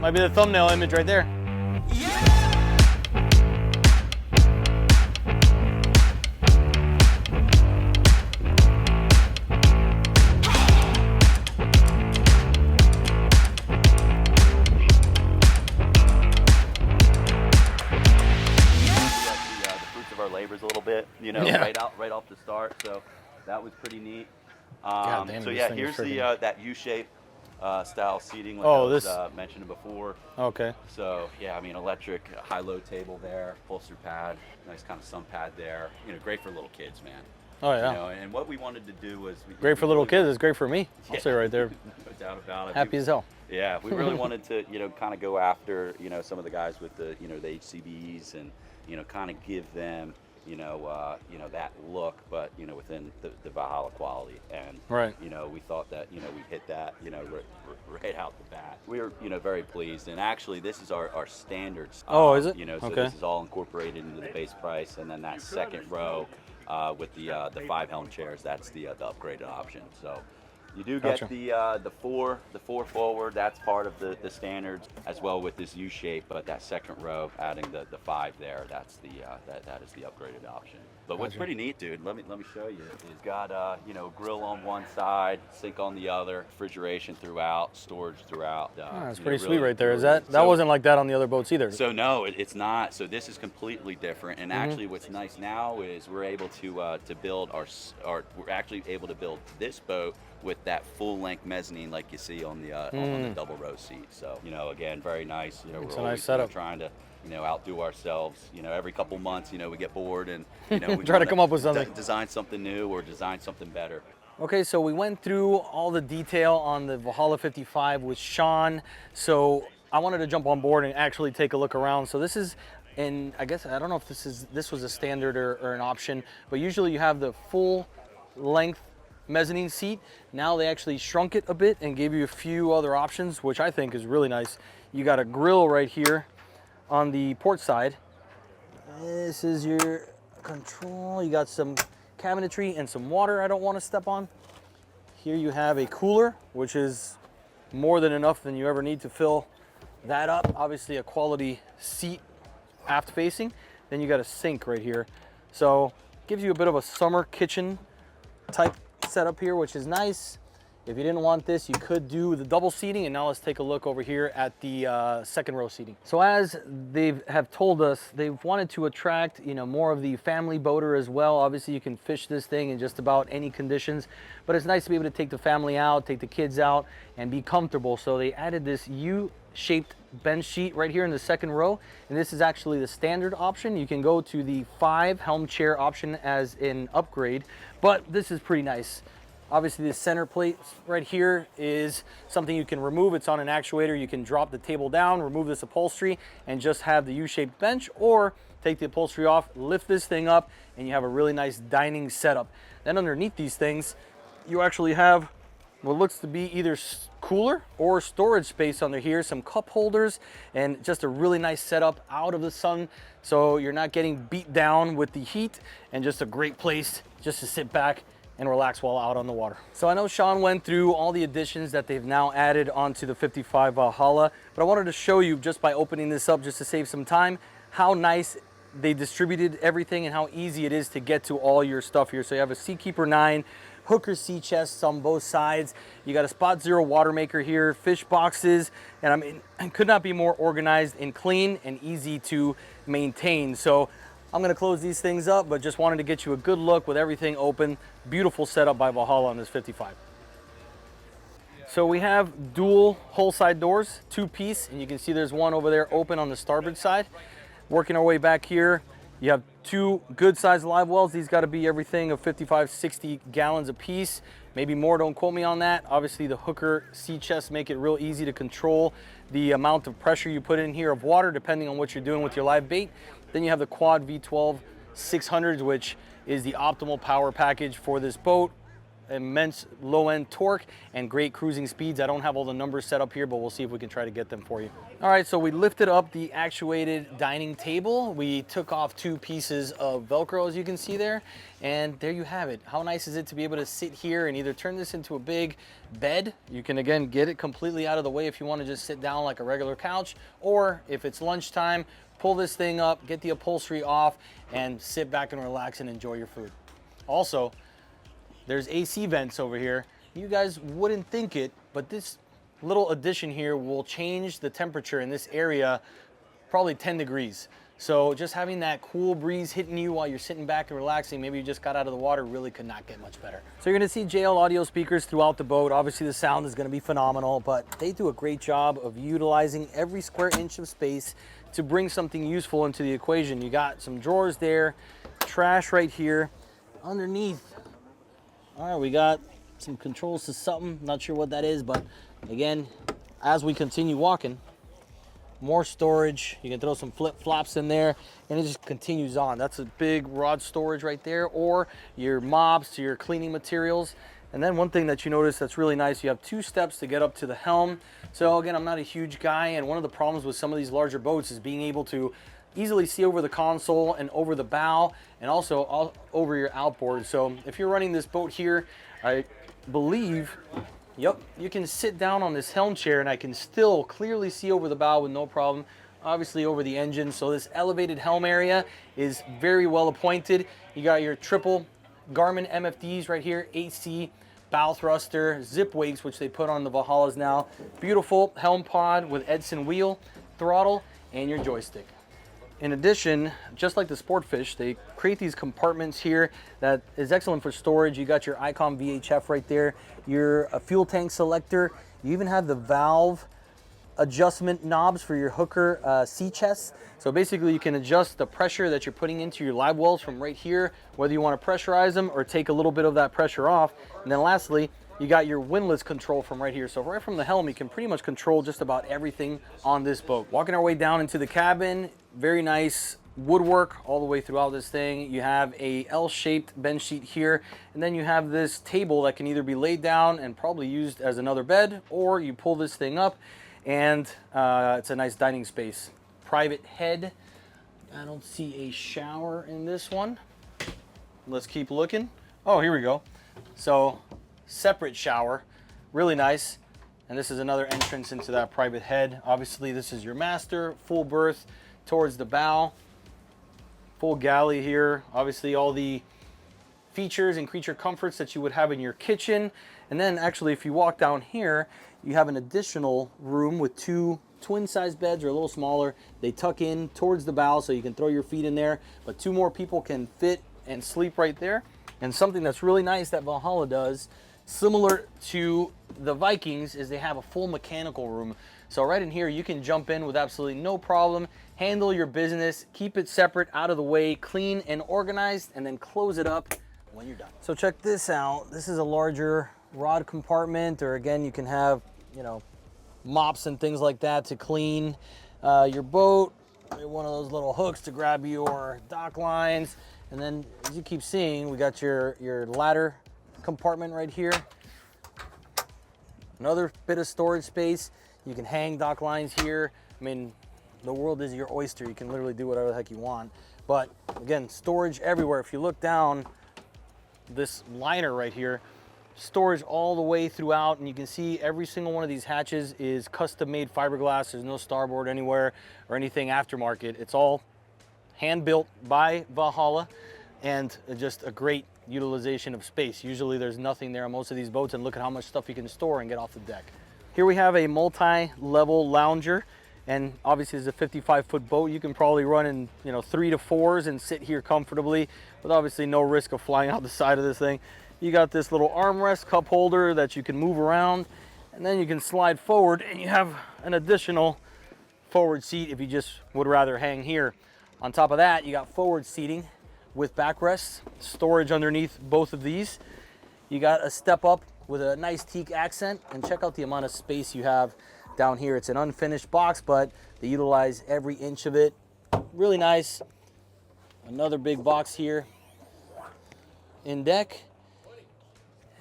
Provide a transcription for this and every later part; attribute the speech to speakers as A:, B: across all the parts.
A: Might be the thumbnail image right there.
B: Labors a little bit, you know, right off the start. So that was pretty neat. So yeah, here's the that U-shape style seating like I was mentioning before.
A: Okay.
B: So yeah, I mean, electric high-low table there, upholstery pad, nice kind of sun pad there. You know, great for little kids, man.
A: Oh yeah.
B: You know, and what we wanted to do was
A: great for little kids. It's great for me. I'll say right there.
B: No doubt about it.
A: Happy as hell.
B: Yeah, we really wanted to, you know, kind of go after, you know, some of the guys with the, you know, the HCBs and, you know, kind of give them, you know, that look, but, you know, within the Valhalla quality. And, you know, we thought that, you know, we hit that, you know, right out the bat. We were, you know, very pleased. And actually, this is our standards.
A: Oh, is it?
B: You know, so this is all incorporated into the base price. And then that second row with the 5 helm chairs, that's the upgraded option. So you do get the four forward. That's part of the standards as well with this U shape. But that second row, adding the 5 there, that's the that is the upgraded option. But what's pretty neat, dude? Let me show you. It's got you know, grill on one side, sink on the other, refrigeration throughout, storage throughout.
A: That's pretty sweet right there. Is that wasn't like that on the other boats either?
B: So no, it's not. So this is completely different. And actually, what's nice now is we're able to build we're actually able to build this boat with that full-length mezzanine like you see on the double row seat. So, you know, again, very nice. You know, we're always trying to, you know, outdo ourselves. You know, every couple months, you know, we get bored and, you know, we
A: try to come up with something.
B: Design something new or design something better.
A: Okay, so we went through all the detail on the Valhalla 55 with Sean. So I wanted to jump on board and actually take a look around. So this is, and I guess, I don't know if this was a standard or an option, but usually you have the full length mezzanine seat. Now they actually shrunk it a bit and gave you a few other options, which I think is really nice. You got a grill right here on the port side. This is your control. You got some cabinetry and some water I don't want to step on. Here you have a cooler, which is more than enough than you ever need to fill that up. Obviously a quality seat aft facing. Then you got a sink right here. So gives you a bit of a summer kitchen type setup here, which is nice. If you didn't want this, you could do the double seating. And now let's take a look over here at the second row seating. So as they have told us, they've wanted to attract, you know, more of the family boater as well. Obviously you can fish this thing in just about any conditions, but it's nice to be able to take the family out, take the kids out and be comfortable. So they added this U-shaped bench seat right here in the second row, and this is actually the standard option. You can go to the 5 helm chair option as an upgrade, but this is pretty nice. Obviously the center plate right here is something you can remove. It's on an actuator. You can drop the table down, remove this upholstery, and just have the U-shaped bench, or take the upholstery off, lift this thing up, and you have a really nice dining setup. Then underneath these things, you actually have what looks to be either cooler or storage space under here, some cup holders, and just a really nice setup out of the sun, so you're not getting beat down with the heat, and just a great place just to sit back and relax while out on the water. So I know Sean went through all the additions that they've now added onto the 55 Valhalla, but I wanted to show you, just by opening this up just to save some time, how nice they distributed everything and how easy it is to get to all your stuff here. So you have a Seakeeper 9, hooker sea chests on both sides. You got a Spot Zero water maker here, fish boxes, and I mean, it could not be more organized and clean and easy to maintain. So I'm gonna close these things up, but just wanted to get you a good look with everything open. Beautiful setup by Valhalla on this 55. So we have dual hull side doors, 2-piece, and you can see there's one over there open on the starboard side. Working our way back here, you have 2 good sized live wells. These got to be everything of 55, 60 gallons a piece, maybe more, don't quote me on that. Obviously the hooker sea chests make it real easy to control the amount of pressure you put in here of water, depending on what you're doing with your live bait. Then you have the quad V12 600s, which is the optimal power package for this boat. immense low-end torque and great cruising speeds. I don't have all the numbers set up here, but we'll see if we can try to get them for you. All right, so we lifted up the actuated dining table. We took off 2 pieces of Velcro, as you can see there, and there you have it. How nice is it to be able to sit here and either turn this into a big bed? You can, again, get it completely out of the way if you want to just sit down like a regular couch, or if it's lunchtime, pull this thing up, get the upholstery off, and sit back and relax and enjoy your food. Also, there's AC vents over here. You guys wouldn't think it, but this little addition here will change the temperature in this area probably 10 degrees. So just having that cool breeze hitting you while you're sitting back and relaxing, maybe you just got out of the water, really could not get much better. So you're gonna see JL audio speakers throughout the boat. Obviously the sound is gonna be phenomenal, but they do a great job of utilizing every square inch of space to bring something useful into the equation. You got some drawers there, trash right here. Underneath, all right, we got some controls to something, not sure what that is, but again, as we continue walking, more storage. You can throw some flip-flops in there and it just continues on. That's a big rod storage right there, or your mops, your cleaning materials. And then one thing that you notice that's really nice, you have 2 steps to get up to the helm. So again, I'm not a huge guy, and one of the problems with some of these larger boats is being able to easily see over the console and over the bow, and also all over your outboard. So if you're running this boat here, I believe, yep, you can sit down on this helm chair and I can still clearly see over the bow with no problem, obviously over the engine. So this elevated helm area is very well appointed. You got your triple Garmin MFDs right here, AC, bow thruster, zip wakes, which they put on the Valhallas now. Beautiful helm pod with Edson wheel, throttle, and your joystick. In addition, just like the Sportfish, they create these compartments here that is excellent for storage. You got your Icon VHF right there, your fuel tank selector. You even have the valve adjustment knobs for your hooker sea chest. So basically you can adjust the pressure that you're putting into your live wells from right here, whether you want to pressurize them or take a little bit of that pressure off. And then lastly, you got your windlass control from right here. So right from the helm, you can pretty much control just about everything on this boat. Walking our way down into the cabin, very nice woodwork all the way throughout this thing. You have a L-shaped bench seat here, and then you have this table that can either be laid down and probably used as another bed, or you pull this thing up and it's a nice dining space. Private head. I don't see a shower in this one. Let's keep looking. Oh, here we go. So separate shower, really nice. And this is another entrance into that private head. Obviously this is your master, full berth towards the bow, full galley here. Obviously all the features and creature comforts that you would have in your kitchen. And then actually if you walk down here, you have an additional room with 2 twin-size beds, or a little smaller. They tuck in towards the bow so you can throw your feet in there, but 2 more people can fit and sleep right there. And something that's really nice that Valhalla does, similar to the Vikings, is they have a full mechanical room. So right in here you can jump in with absolutely no problem, handle your business, keep it separate, out of the way, clean and organized, and then close it up when you're done. So check this out. This is a larger rod compartment, or again you can have, you know, mops and things like that to clean your boat. One of those little hooks to grab your dock lines. And then as you keep seeing, we got your ladder compartment right here. Another bit of storage space. You can hang dock lines here. I mean, the world is your oyster. You can literally do whatever the heck you want. But again, storage everywhere. If you look down this liner right here, storage all the way throughout, and you can see every single one of these hatches is custom made fiberglass. There's no starboard anywhere or anything aftermarket. It's all hand built by Valhalla, and just a great utilization of space. Usually there's nothing there on most of these boats, and look at how much stuff you can store and get off the deck. Here we have a multi-level lounger, and obviously it's a 55-foot boat. You can probably run in 3 to 4s and sit here comfortably with obviously no risk of flying out the side of this thing. You got this little armrest cup holder that you can move around, and then you can slide forward and you have an additional forward seat if you just would rather hang here. On top of that, you got forward seating with backrests, storage underneath both of these. You got a step up with a nice teak accent, and check out the amount of space you have down here. It's an unfinished box, but they utilize every inch of it. Really nice. Another big box here in deck.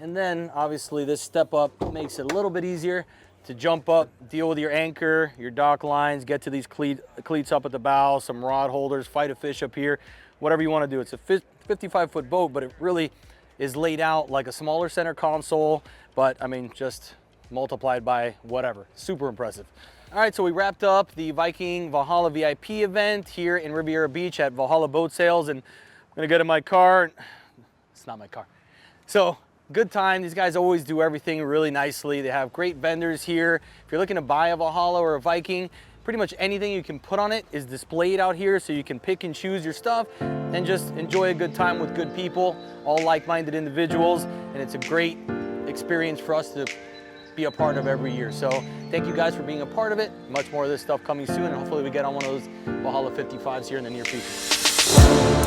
A: And then obviously this step up makes it a little bit easier to jump up, deal with your anchor, your dock lines, get to these cleats up at the bow, some rod holders, fight a fish up here, whatever you want to do. It's a 55-foot boat, but it really is laid out like a smaller center console, but I mean, just multiplied by whatever. Super impressive. All right, so we wrapped up the Viking Valhalla VIP event here in Riviera Beach at Valhalla Boat Sales, and I'm gonna get in my car. It's not my car. So, good time. These guys always do everything really nicely. They have great vendors here. If you're looking to buy a Valhalla or a Viking, pretty much anything you can put on it is displayed out here, so you can pick and choose your stuff and just enjoy a good time with good people, all like-minded individuals, and it's a great experience for us to be a part of every year. So thank you guys for being a part of it. Much more of this stuff coming soon, and hopefully we get on one of those Valhalla 55's here in the near future.